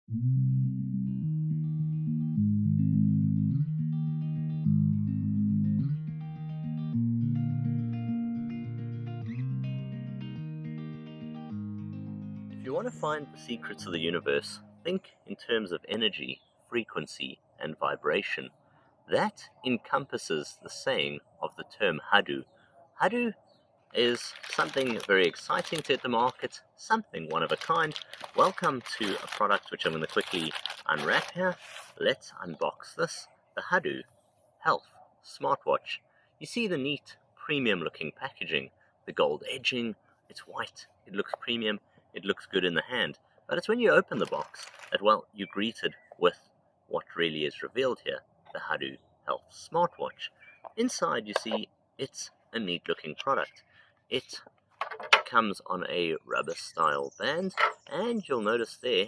If you want to find the secrets of the universe, think in terms of energy, frequency, and vibration. That encompasses the saying of the term HADO. HADO is something very exciting to hit the market, something one of a kind. Welcome to a product which I'm going to quickly unwrap here. Let's unbox this, the HADO Health Smartwatch. You see the neat premium looking packaging, the gold edging, it's white, it looks premium, it looks good in the hand, but it's when you open the box that, well, you're greeted with what really is revealed here, the HADO Health Smartwatch. Inside you see it's a neat looking product. It comes on a rubber style band, and you'll notice there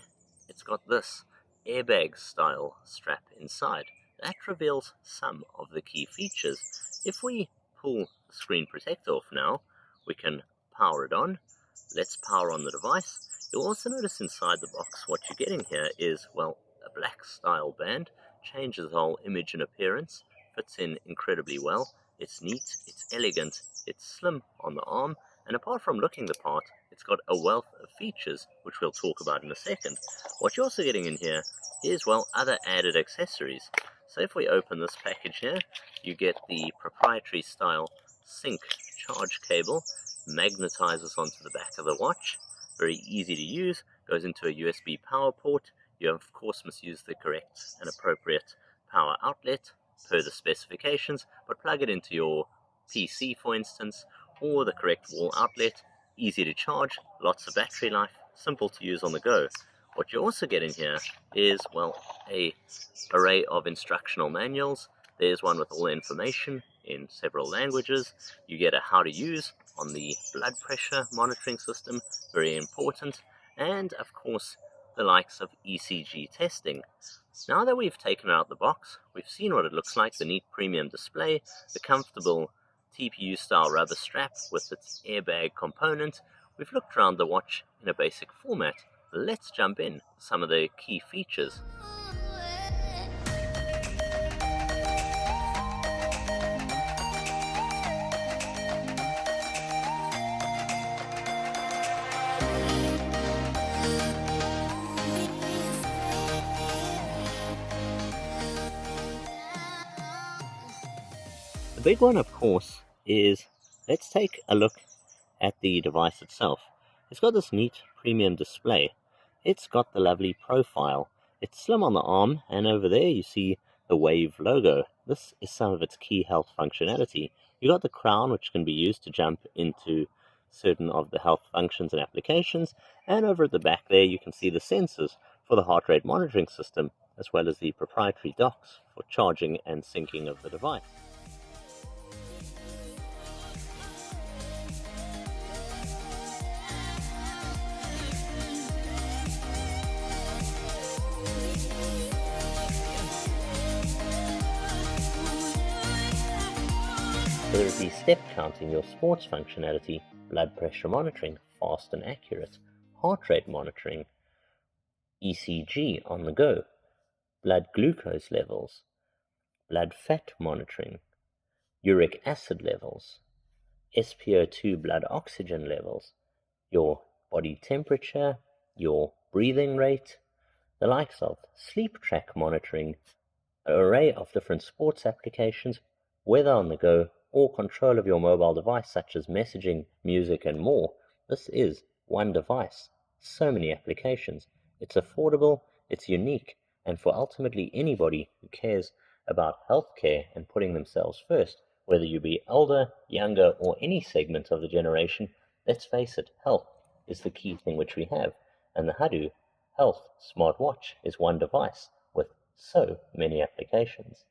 it's got this airbag style strap inside. That reveals some of the key features. If we pull the screen protector off now, we can power it on. Let's power on the device. You'll also notice inside the box what you're getting here is, well, a black style band. Changes the whole image and appearance, fits in incredibly well. It's neat, it's elegant, it's slim on the arm, and apart from looking the part, it's got a wealth of features, which we'll talk about in a second. What you're also getting in here is, well, other added accessories. So if we open this package here, you get the proprietary style sync charge cable, magnetizes onto the back of the watch, very easy to use, goes into a USB power port. You of course must use the correct and appropriate power outlet per the specifications, but plug it into your PC for instance, or the correct wall outlet. Easy to charge, lots of battery life, simple to use on the go. What you also get in here is, well, a array of instructional manuals. There's one with all the information in several languages. You get a how to use on the blood pressure monitoring system, very important, and of course the likes of ECG testing. Now that we've taken it out the box, we've seen what it looks like, the neat premium display, the comfortable TPU style rubber strap with its airbag component. We've looked around the watch in a basic format. Let's jump in some of the key features. The big one, of course, is let's take a look at the device itself. It's got this neat premium display. It's got the lovely profile. It's slim on the arm, and over there you see the Wave logo. This is some of its key health functionality. You got the crown, which can be used to jump into certain of the health functions and applications, and over at the back there you can see the sensors for the heart rate monitoring system, as well as the proprietary docks for charging and syncing of the device. Whether it be step counting, your sports functionality, blood pressure monitoring, fast and accurate, heart rate monitoring, ECG on the go, blood glucose levels, blood fat monitoring, uric acid levels, SpO2 blood oxygen levels, your body temperature, your breathing rate, the likes of sleep track monitoring, an array of different sports applications, whether on the go or control of your mobile device such as messaging, music and more. This is one device, so many applications. It's affordable, it's unique, and for ultimately anybody who cares about healthcare and putting themselves first, whether you be older, younger, or any segment of the generation, let's face it, health is the key thing which we have, and the HADO Health Smartwatch is one device with so many applications.